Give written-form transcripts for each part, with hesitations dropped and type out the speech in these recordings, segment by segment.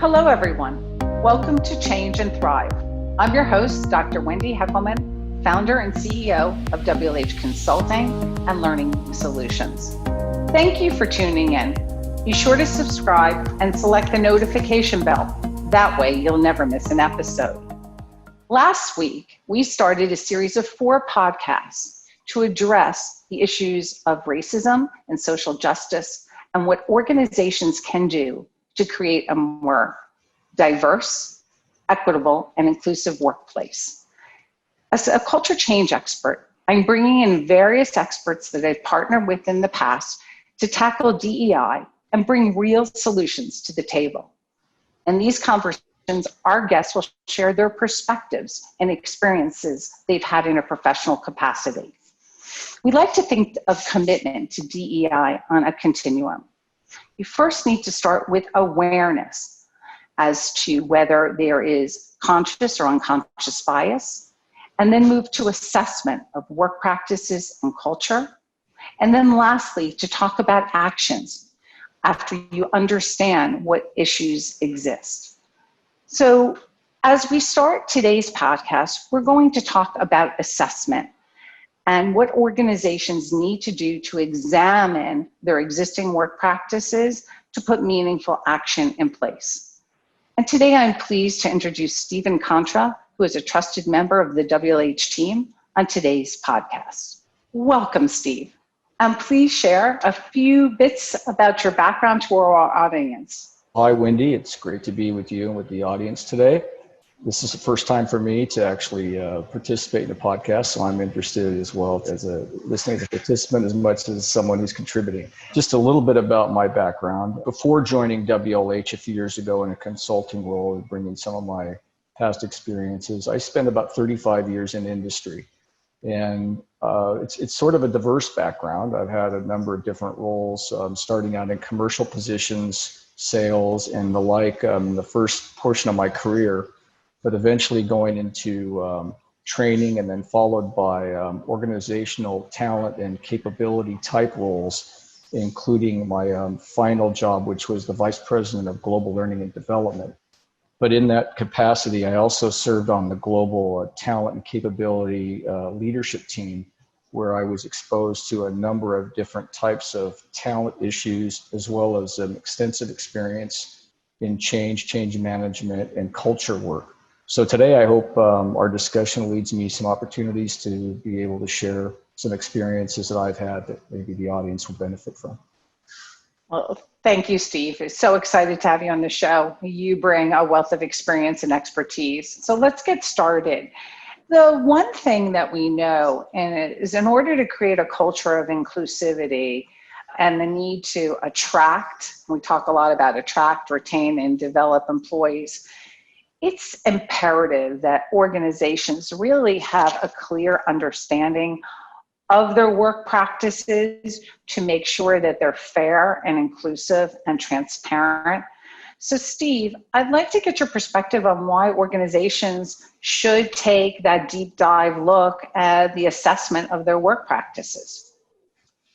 Hello, everyone. Welcome to Change and Thrive. I'm your host, Dr. Wendy Heckelman, founder and CEO of WLH Consulting and Learning Solutions. Thank you for tuning in. Be sure to subscribe and select the notification bell. That way, you'll never miss an episode. Last week, we started a series of 4 podcasts to address the issues of racism and social justice and what organizations can do to create a more diverse, equitable, and inclusive workplace. As a culture change expert, I'm bringing in various experts that I've partnered with in the past to tackle DEI and bring real solutions to the table. In these conversations, our guests will share their perspectives and experiences they've had in a professional capacity. We like to think of commitment to DEI on a continuum. You first need to start with awareness as to whether there is conscious or unconscious bias, and then move to assessment of work practices and culture. And then lastly, to talk about actions after you understand what issues exist. So as we start today's podcast, we're going to talk about assessment and what organizations need to do to examine their existing work practices to put meaningful action in place. And today I'm pleased to introduce Stephen Kontra, who is a trusted member of the WLH team on today's podcast. Welcome, Steve. And please share a few bits about your background to our audience. Hi, Wendy. It's great to be with you and with the audience today. This is the first time for me to actually participate in the podcast, so I'm interested as well as listening as a participant as much as someone who's contributing. Just a little bit about my background. Before joining WLH a few years ago in a consulting role and bringing some of my past experiences, I spent about 35 years in industry. And it's sort of a diverse background. I've had a number of different roles, starting out in commercial positions, sales, and the like, the first portion of my career, but eventually going into training and then followed by organizational talent and capability type roles, including my final job, which was the Vice President of Global Learning and Development. But in that capacity, I also served on the global talent and capability leadership team, where I was exposed to a number of different types of talent issues, as well as an extensive experience in change management, and culture work. So today, I hope our discussion leads me some opportunities to be able to share some experiences that I've had that maybe the audience will benefit from. Well, thank you, Steve. I'm so excited to have you on the show. You bring a wealth of experience and expertise. So let's get started. The one thing that we know is in order to create a culture of inclusivity and the need to attract, we talk a lot about attract, retain, and develop employees, it's imperative that organizations really have a clear understanding of their work practices to make sure that they're fair and inclusive and transparent. So Steve, I'd like to get your perspective on why organizations should take that deep dive look at the assessment of their work practices.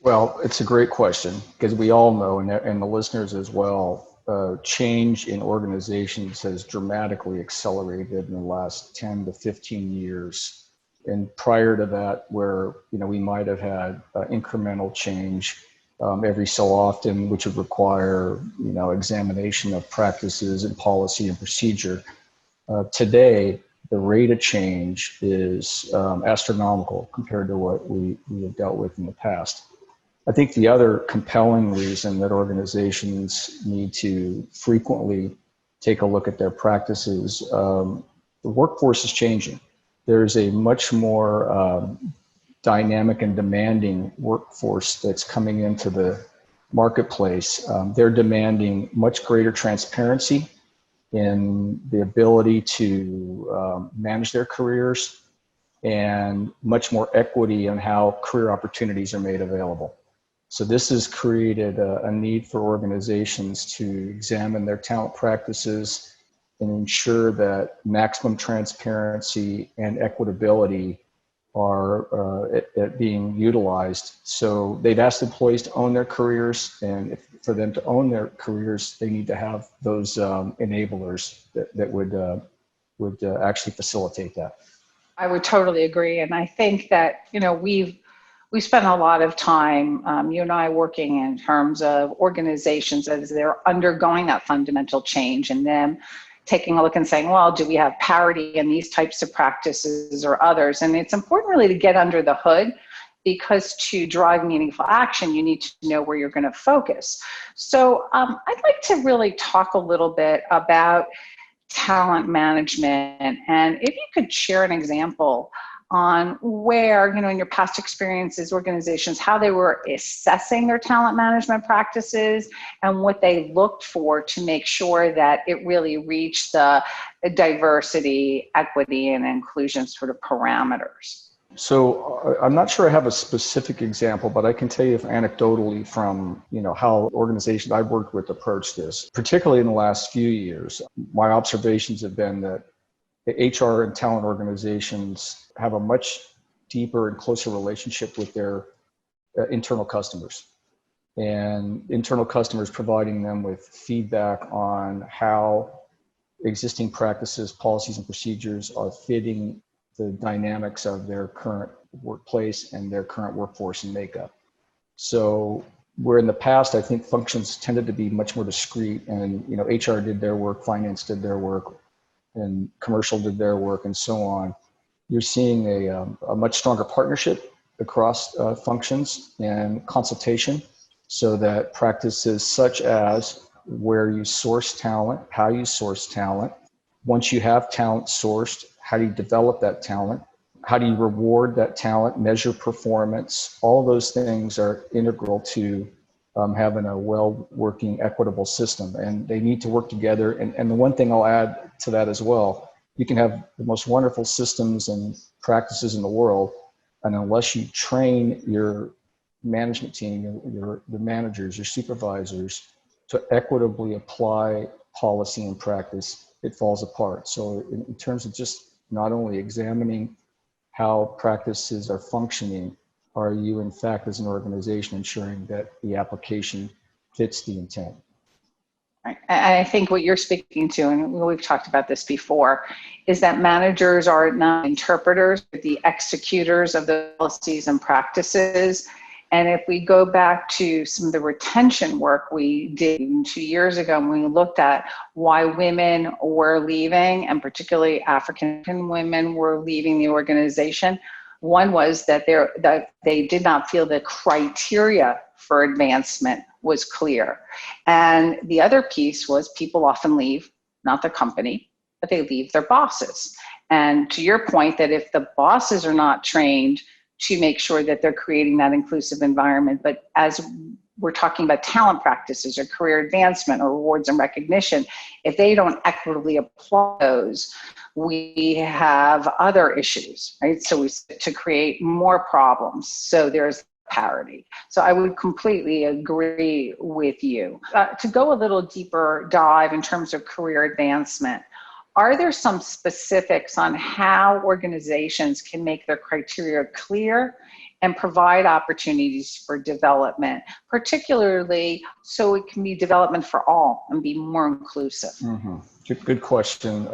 Well, it's a great question, because we all know, and the listeners as well, change in organizations has dramatically accelerated in the last 10 to 15 years. And prior to that, where we might have had incremental change every so often, which would require examination of practices and policy and procedure. Today, the rate of change is astronomical compared to what we have dealt with in the past. I think the other compelling reason that organizations need to frequently take a look at their practices, the workforce is changing. There's a much more dynamic and demanding workforce that's coming into the marketplace. They're demanding much greater transparency in the ability to manage their careers, and much more equity in how career opportunities are made available. So this has created a need for organizations to examine their talent practices and ensure that maximum transparency and equitability are at being utilized. So they've asked employees to own their careers, and for them to own their careers, they need to have those enablers that would actually facilitate that. I would totally agree. And I think that, we spent a lot of time, you and I, working in terms of organizations as they're undergoing that fundamental change, and them taking a look and saying, well, do we have parity in these types of practices or others? And it's important really to get under the hood, because to drive meaningful action, you need to know where you're going to focus. So I'd like to really talk a little bit about talent management. And if you could share an example on where, in your past experiences, organizations, how they were assessing their talent management practices and what they looked for to make sure that it really reached the diversity, equity, and inclusion sort of parameters. So I'm not sure I have a specific example, but I can tell you anecdotally from, how organizations I've worked with approach this, particularly in the last few years. My observations have been that HR and talent organizations have a much deeper and closer relationship with their internal customers, and internal customers providing them with feedback on how existing practices, policies, and procedures are fitting the dynamics of their current workplace and their current workforce and makeup. So where in the past, I think functions tended to be much more discrete, and HR did their work, finance did their work, and commercial did their work, and so on. You're seeing a much stronger partnership across functions and consultation, so that practices such as where you source talent, how you source talent, once you have talent sourced, how do you develop that talent? How do you reward that talent, measure performance? All those things are integral to having a well-working, equitable system, and they need to work together. And the one thing I'll add to that as well, you can have the most wonderful systems and practices in the world, and unless you train your management team, the managers, your supervisors, to equitably apply policy and practice, it falls apart. So in terms of just not only examining how practices are functioning, are you in fact as an organization ensuring that the application fits the intent? I think what you're speaking to, and we've talked about this before, is that managers are not interpreters, but the executors of the policies and practices. And if we go back to some of the retention work we did 2 years ago, when we looked at why women were leaving, and particularly African women were leaving the organization, one was that they did not feel the criteria for advancement was clear. And the other piece was people often leave, not the company, but they leave their bosses. And to your point, that if the bosses are not trained to make sure that they're creating that inclusive environment, but as we're talking about talent practices or career advancement or rewards and recognition, if they don't equitably apply those, we have other issues, right? So to create more problems. So there's parity. So I would completely agree with you. To go a little deeper dive in terms of career advancement, are there some specifics on how organizations can make their criteria clear and provide opportunities for development, particularly so it can be development for all and be more inclusive? Mm-hmm. Good question.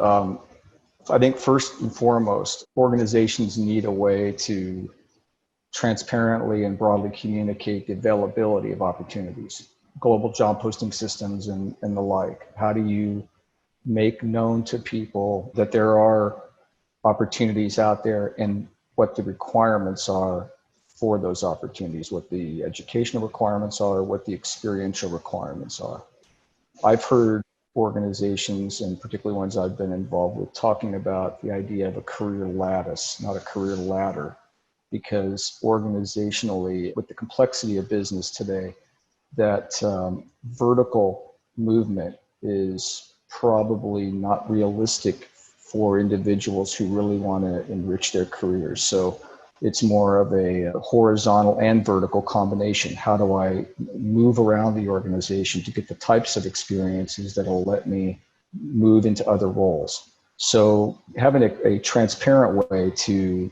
I think first and foremost, organizations need a way to transparently and broadly communicate the availability of opportunities, global job posting systems and the like. How do you make known to people that there are opportunities out there and what the requirements are for those opportunities, what the educational requirements are, what the experiential requirements are? I've heard organizations, and particularly ones I've been involved with, talking about the idea of a career lattice, not a career ladder, because organizationally, with the complexity of business today, that vertical movement is probably not realistic for individuals who really want to enrich their careers. So it's more of a horizontal and vertical combination. How do I move around the organization to get the types of experiences that will let me move into other roles? So having a transparent way to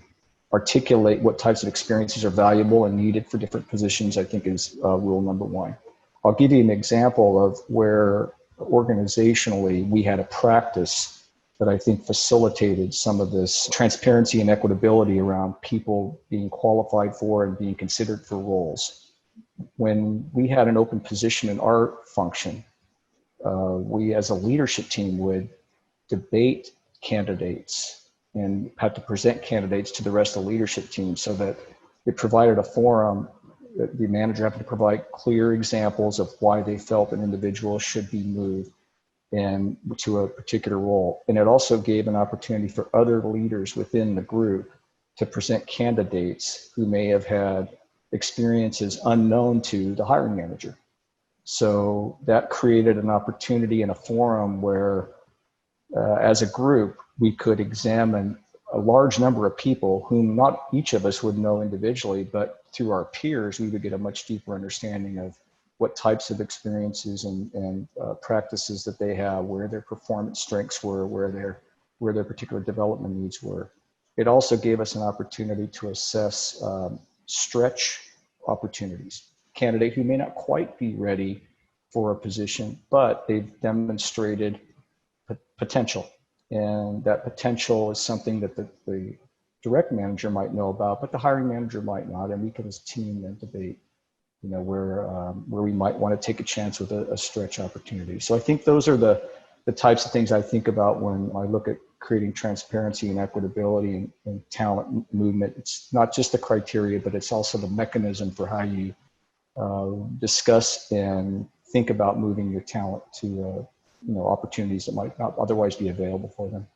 articulate what types of experiences are valuable and needed for different positions, I think is rule number one. I'll give you an example of where organizationally we had a practice that I think facilitated some of this transparency and equitability around people being qualified for and being considered for roles. When we had an open position in our function, we as a leadership team would debate candidates and had to present candidates to the rest of the leadership team so that it provided a forum that the manager had to provide clear examples of why they felt an individual should be moved and to a particular role. And it also gave an opportunity for other leaders within the group to present candidates who may have had experiences unknown to the hiring manager. So that created an opportunity and a forum where, as a group, we could examine a large number of people whom not each of us would know individually, but through our peers, we would get a much deeper understanding of what types of experiences and practices that they have, where their performance strengths were, where their particular development needs were. It also gave us an opportunity to assess stretch opportunities. Candidate who may not quite be ready for a position, but they've demonstrated potential. And that potential is something that the direct manager might know about, but the hiring manager might not. And we could as a team then debate, where we might want to take a chance with a stretch opportunity. So I think those are the types of things I think about when I look at creating transparency and equitability and talent movement. It's not just the criteria, but it's also the mechanism for how you discuss and think about moving your talent to opportunities that might not otherwise be available for them.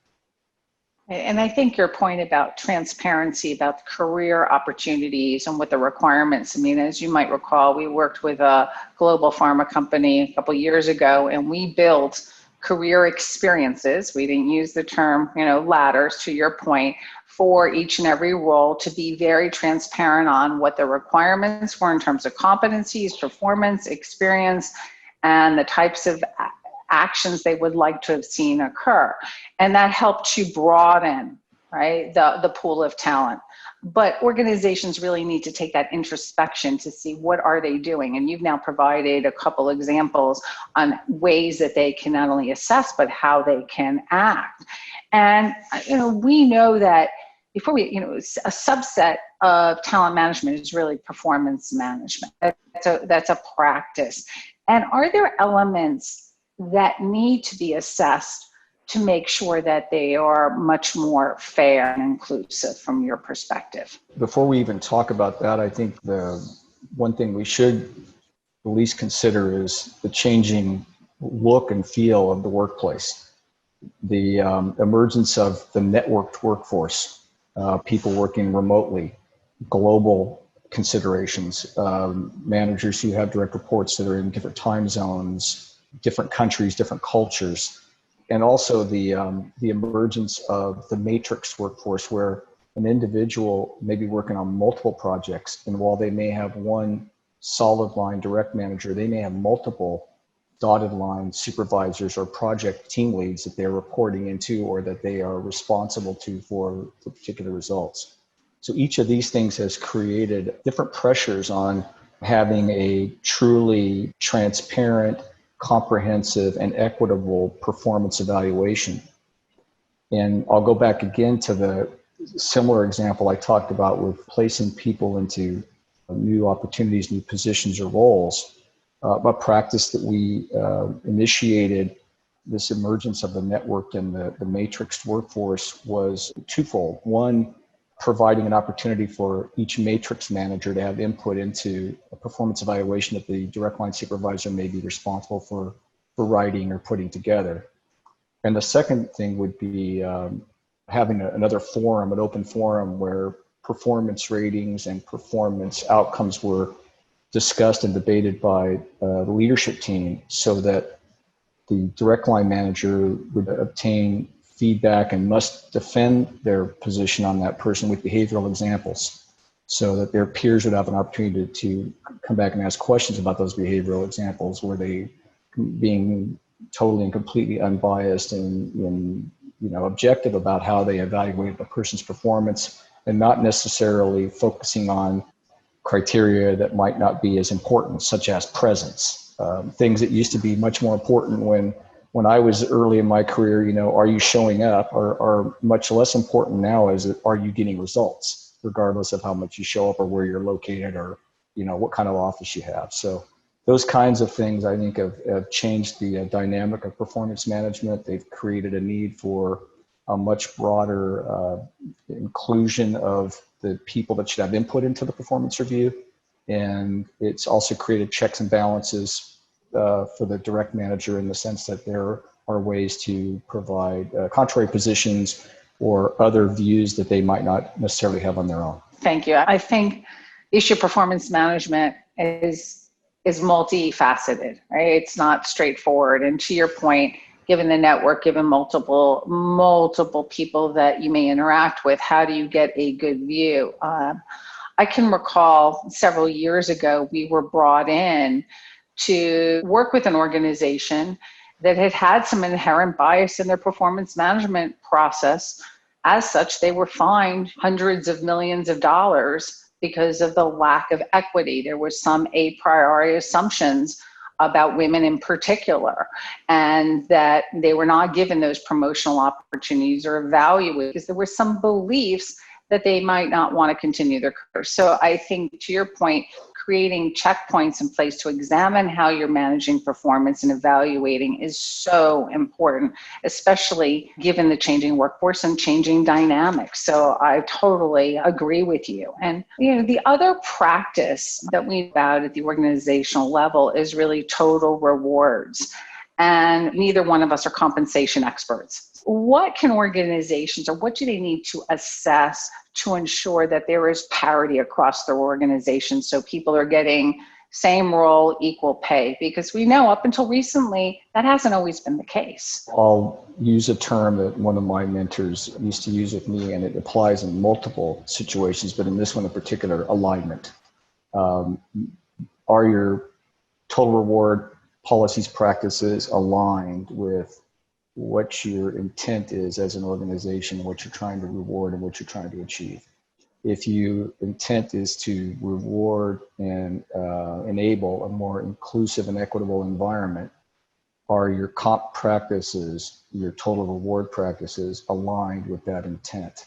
And I think your point about transparency, about career opportunities and what the requirements, I mean, as you might recall, we worked with a global pharma company a couple of years ago, and we built career experiences. We didn't use the term, ladders, to your point, for each and every role, to be very transparent on what the requirements were in terms of competencies, performance, experience, and the types of actions they would like to have seen occur. And that helped to broaden, right, the pool of talent. But organizations really need to take that introspection to see what are they doing. And you've now provided a couple examples on ways that they can not only assess, but how they can act. And, we know that before we, a subset of talent management is really performance management. That's a practice. And are there elements that need to be assessed to make sure that they are much more fair and inclusive from your perspective? Before we even talk about that, I think the one thing we should at least consider is the changing look and feel of the workplace. The emergence of the networked workforce, people working remotely, global considerations, managers who have direct reports that are in different time zones, different countries, different cultures, and also the emergence of the matrix workforce, where an individual may be working on multiple projects, and while they may have one solid line direct manager, they may have multiple dotted line supervisors or project team leads that they're reporting into or that they are responsible to for particular results. So each of these things has created different pressures on having a truly transparent, comprehensive, and equitable performance evaluation. And I'll go back again to the similar example I talked about with placing people into new opportunities, new positions or roles. A practice that we initiated, this emergence of the network and the matrixed workforce, was twofold. One, providing an opportunity for each matrix manager to have input into a performance evaluation that the direct line supervisor may be responsible for writing or putting together. And the second thing would be having another forum, an open forum, where performance ratings and performance outcomes were discussed and debated by the leadership team, so that the direct line manager would obtain feedback and must defend their position on that person with behavioral examples, so that their peers would have an opportunity to come back and ask questions about those behavioral examples. Were they being totally and completely unbiased and objective about how they evaluated a person's performance, and not necessarily focusing on criteria that might not be as important, such as presence. Things that used to be much more important when I was early in my career, are you showing up, are much less important now as are you getting results, regardless of how much you show up or where you're located or, what kind of office you have. So those kinds of things, I think, have changed the dynamic of performance management. They've created a need for a much broader inclusion of the people that should have input into the performance review. And it's also created checks and balances for the direct manager in the sense that there are ways to provide contrary positions or other views that they might not necessarily have on their own. Thank you. I think issue performance management is multifaceted, right? It's not straightforward. And to your point, given the network, given multiple people that you may interact with, how do you get a good view? I can recall several years ago, we were brought in to work with an organization that had some inherent bias in their performance management process. As such, they were fined hundreds of millions of dollars because of the lack of equity. There was some a priori assumptions about women in particular, and that they were not given those promotional opportunities or evaluated because there were some beliefs that they might not want to continue their career. So I think, to your point, creating checkpoints in place to examine how you're managing performance and evaluating is so important, especially given the changing workforce and changing dynamics. So I totally agree with you. And the other practice that we about at the organizational level is really total rewards. And neither one of us are compensation experts. What can organizations, or what do they need to assess to ensure that there is parity across their organization so people are getting same role, equal pay? Because we know up until recently, that hasn't always been the case. I'll use a term that one of my mentors used to use with me, and it applies in multiple situations, but in this one in particular, alignment. Are your total reward policies, practices aligned with what your intent is as an organization, what you're trying to reward and what you're trying to achieve? If your intent is to reward and enable a more inclusive and equitable environment, are your comp practices, your total reward practices aligned with that intent?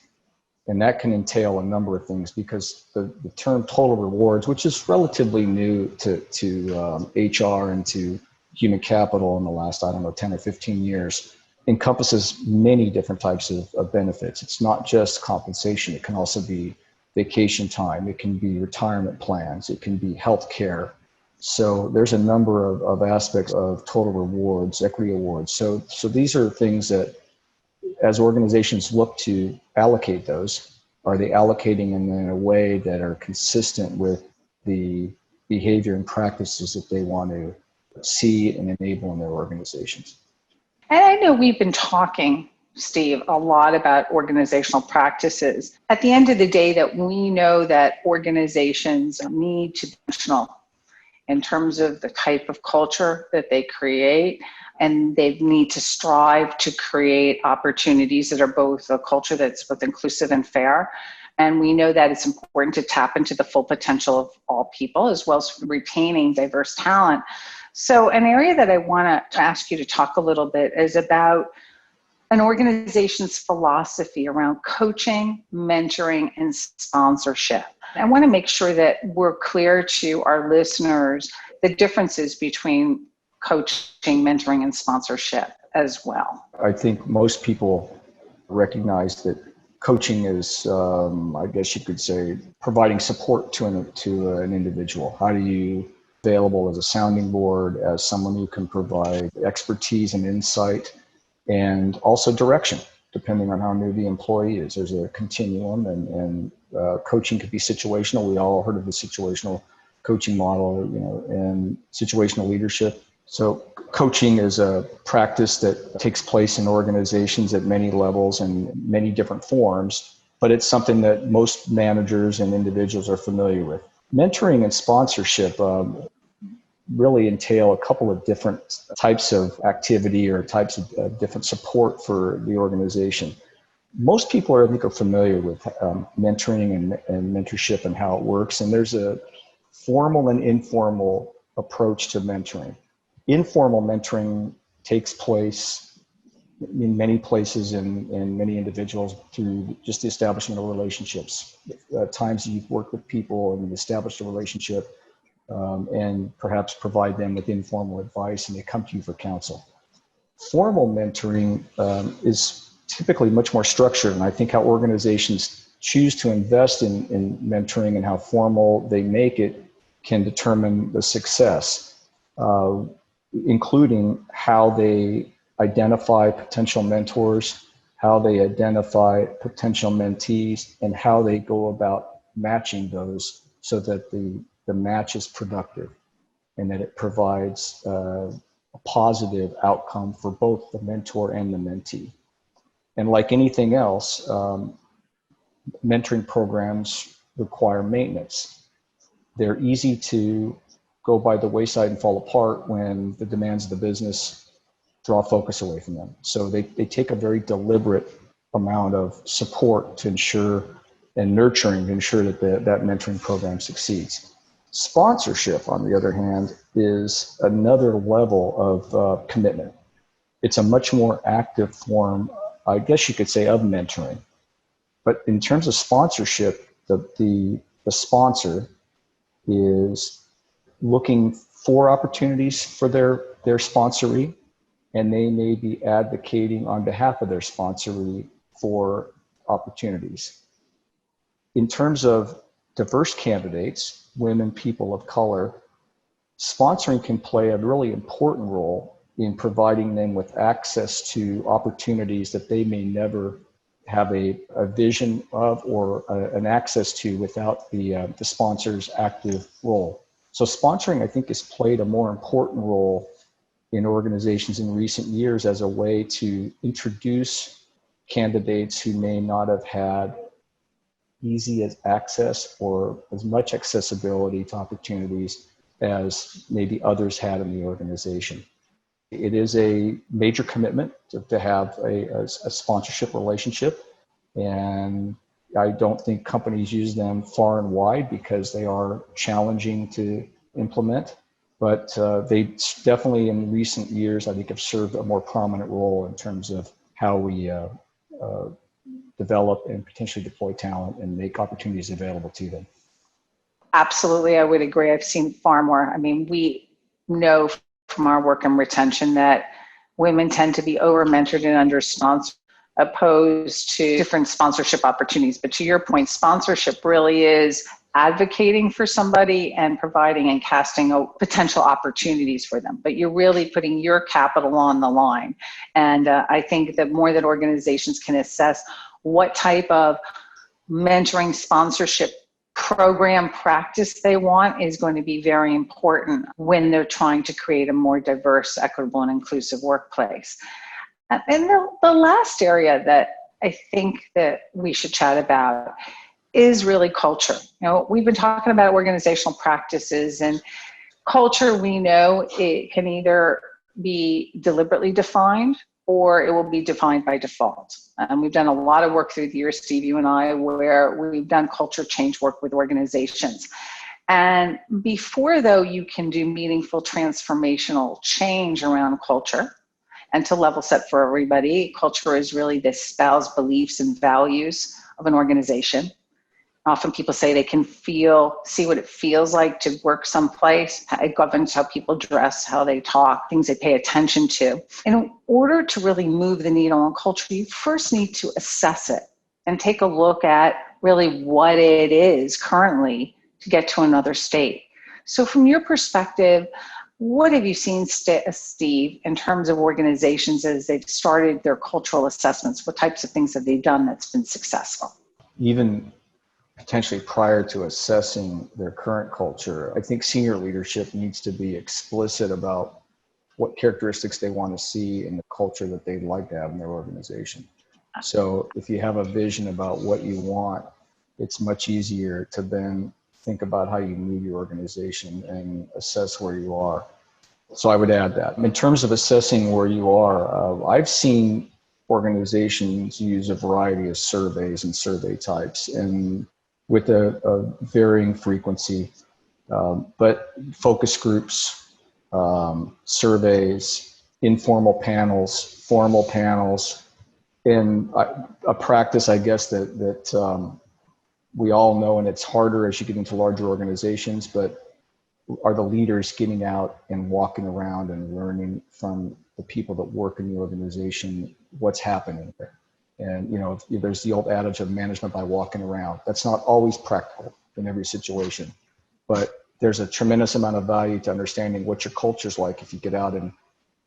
And that can entail a number of things, because the term total rewards, which is relatively new to HR and to human capital in the last, 10 or 15 years, encompasses many different types of benefits. It's not just compensation. It can also be vacation time. It can be retirement plans. It can be health care. So there's a number of aspects of total rewards, equity awards. So these are things that, as organizations look to allocate those, are they allocating them in a way that are consistent with the behavior and practices that they want to see and enable in their organizations? And I know we've been talking, Steve, a lot about organizational practices. At the end of the day, that we know that organizations need to be intentional in terms of the type of culture that they create, and they need to strive to create opportunities that are both a culture that's both inclusive and fair. And we know that it's important to tap into the full potential of all people, as well as retaining diverse talent. So an area that I want to ask you to talk a little bit is about an organization's philosophy around coaching, mentoring, and sponsorship. I want to make sure that we're clear to our listeners the differences between coaching, mentoring, and sponsorship as well. I think most people recognize that coaching is, I guess you could say, providing support to an individual. How do you available as a sounding board, as someone who can provide expertise and insight, and also direction, depending on how new the employee is. There's a continuum, and coaching could be situational. We all heard of the situational coaching model, and situational leadership. So coaching is a practice that takes place in organizations at many levels and many different forms, but it's something that most managers and individuals are familiar with. Mentoring and sponsorship really entail a couple of different types of activity or types of different support for the organization. most people are, I think, are familiar with mentoring and mentorship and how it works. And there's a formal and informal approach to mentoring. Informal mentoring takes place in many places in many individuals through just the establishment of relationships. Times you've worked with people and established a relationship, and perhaps provide them with informal advice, and they come to you for counsel. Formal mentoring is typically much more structured, and I think how organizations choose to invest in mentoring and how formal they make it can determine the success, including how they identify potential mentors, how they identify potential mentees, and how they go about matching those so that the match is productive and that it provides a positive outcome for both the mentor and the mentee. And like anything else, mentoring programs require maintenance. They're easy to go by the wayside and fall apart when the demands of the business draw focus away from them. So they take a very deliberate amount of support to ensure and nurturing to ensure that that mentoring program succeeds. Sponsorship, on the other hand, is another level of commitment. It's a much more active form, I guess you could say, of mentoring. But in terms of sponsorship, the sponsor is looking for opportunities for their sponsoree, and they may be advocating on behalf of their sponsoree for opportunities. In terms of diverse candidates, women, people of color, sponsoring can play a really important role in providing them with access to opportunities that they may never have a vision of or an access to without the sponsor's active role. So sponsoring, I think, has played a more important role in organizations in recent years as a way to introduce candidates who may not have had easy as access or as much accessibility to opportunities as maybe others had in the organization. It is a major commitment to have a sponsorship relationship, and I don't think companies use them far and wide because they are challenging to implement. But they definitely, in recent years, I think, have served a more prominent role in terms of how we develop and potentially deploy talent and make opportunities available to them. Absolutely, I would agree. I've seen far more. I mean, we know from our work in retention that women tend to be over-mentored and under-sponsored opposed to different sponsorship opportunities. But to your point, sponsorship really is advocating for somebody and providing and casting potential opportunities for them. But you're really putting your capital on the line. And I think that more that organizations can assess what type of mentoring sponsorship program practice they want is going to be very important when they're trying to create a more diverse, equitable, and inclusive workplace. And the last area that I think that we should chat about is really culture. You know, we've been talking about organizational practices, and culture, we know it can either be deliberately defined or it will be defined by default. We've done a lot of work through the years, Steve, you and I, where we've done culture change work with organizations. And before, though, you can do meaningful transformational change around culture, and to level set for everybody, culture is really the espoused beliefs and values of an organization. Often people say they can see what it feels like to work someplace. It governs how people dress, how they talk, things they pay attention to. In order to really move the needle on culture, you first need to assess it and take a look at really what it is currently to get to another state. So from your perspective, what have you seen, Steve, in terms of organizations as they've started their cultural assessments? What types of things have they done that's been successful? Even potentially prior to assessing their current culture, I think senior leadership needs to be explicit about what characteristics they want to see in the culture that they'd like to have in their organization. So if you have a vision about what you want, it's much easier to then think about how you move your organization and assess where you are. So I would add that. In terms of assessing where you are, I've seen organizations use a variety of surveys and survey types, and with a varying frequency, but focus groups, surveys, informal panels, formal panels, and a practice, I guess, that we all know, and it's harder as you get into larger organizations, but are the leaders getting out and walking around and learning from the people that work in the organization what's happening there. And, there's the old adage of management by walking around. That's not always practical in every situation, but there's a tremendous amount of value to understanding what your culture's like if you get out and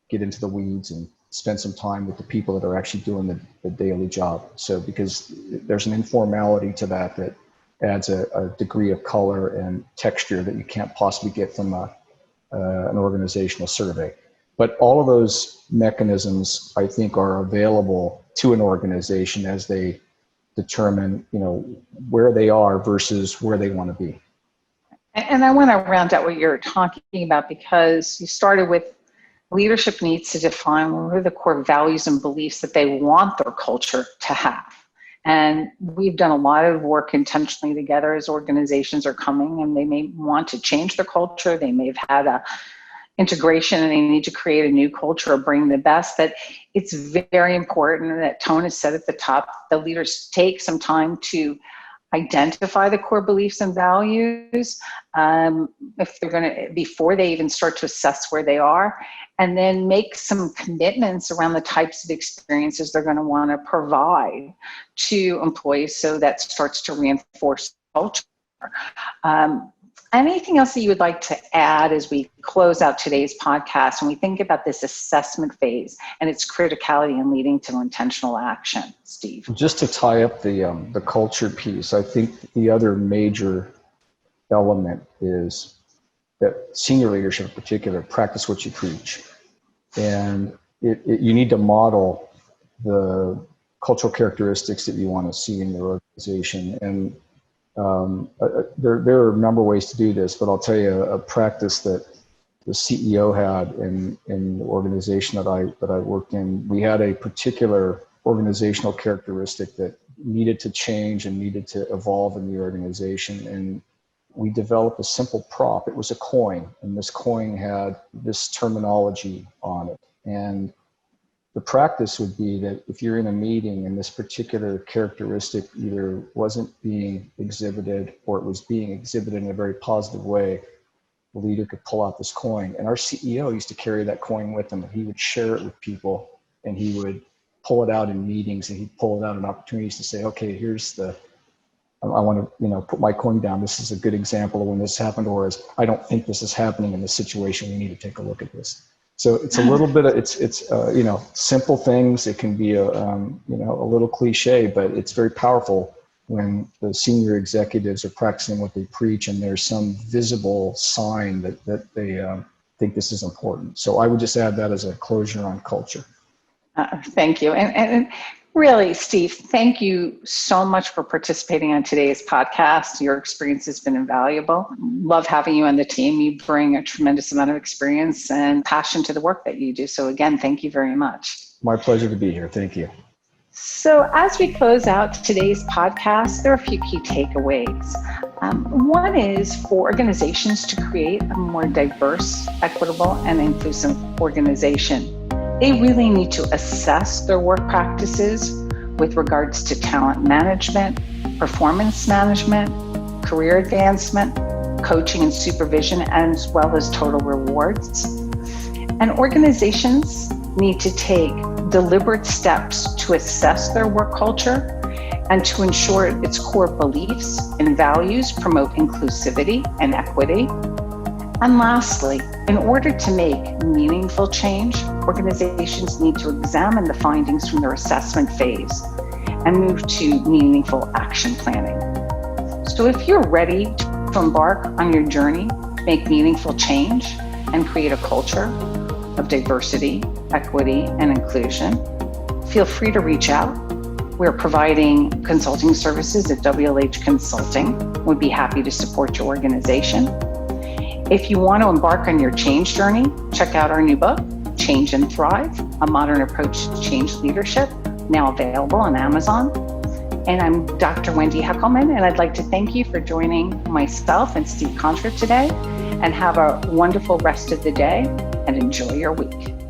get into the weeds and spend some time with the people that are actually doing the daily job. So because there's an informality to that adds a degree of color and texture that you can't possibly get from an organizational survey. But all of those mechanisms, I think, are available to an organization as they determine, where they are versus where they want to be. And I want to round out what you're talking about, because you started with leadership needs to define what are the core values and beliefs that they want their culture to have. And we've done a lot of work intentionally together as organizations are coming, and they may want to change their culture. They may have had a integration and they need to create a new culture or bring the best. That it's very important that tone is set at the top. The leaders take some time to identify the core beliefs and values if they're going to, before they even start to assess where they are, and then make some commitments around the types of experiences they're going to want to provide to employees, so that starts to reinforce culture. Anything else that you would like to add as we close out today's podcast when we think about this assessment phase and its criticality in leading to intentional action, Steve? Just to tie up the culture piece, I think the other major element is that senior leadership in particular practice what you preach. And you need to model the cultural characteristics that you want to see in your organization. And there are a number of ways to do this, but I'll tell you a practice that the CEO had in the organization that I worked in. We had a particular organizational characteristic that needed to change and needed to evolve in the organization. And we developed a simple prop. It was a coin, and this coin had this terminology on it. And the practice would be that if you're in a meeting and this particular characteristic either wasn't being exhibited or it was being exhibited in a very positive way, the leader could pull out this coin. And our CEO used to carry that coin with him, and he would share it with people, and he would pull it out in meetings, and he'd pull it out in opportunities to say, okay, I want to, put my coin down. This is a good example of when this happened, or as I don't think this is happening in this situation. We need to take a look at this. So it's a little bit of, it's simple things. It can be a little cliche, but it's very powerful when the senior executives are practicing what they preach and there's some visible sign that they think this is important. So I would just add that as a closure on culture. Thank you. And really, Steve, thank you so much for participating on today's podcast. Your experience has been invaluable. Love having you on the team. You bring a tremendous amount of experience and passion to the work that you do. So again, thank you very much. My pleasure to be here. Thank you. So as we close out today's podcast, there are a few key takeaways. One is for organizations to create a more diverse, equitable, and inclusive organization. They really need to assess their work practices with regards to talent management, performance management, career advancement, coaching and supervision, as well as total rewards. And organizations need to take deliberate steps to assess their work culture and to ensure its core beliefs and values promote inclusivity and equity. And lastly, in order to make meaningful change, organizations need to examine the findings from their assessment phase and move to meaningful action planning. So if you're ready to embark on your journey to make meaningful change and create a culture of diversity, equity, and inclusion, feel free to reach out. We're providing consulting services at WLH Consulting. We'd be happy to support your organization. If you want to embark on your change journey, check out our new book, Change and Thrive, A Modern Approach to Change Leadership, now available on Amazon. And I'm Dr. Wendy Heckelman, and I'd like to thank you for joining myself and Steve Kontra today, and have a wonderful rest of the day and enjoy your week.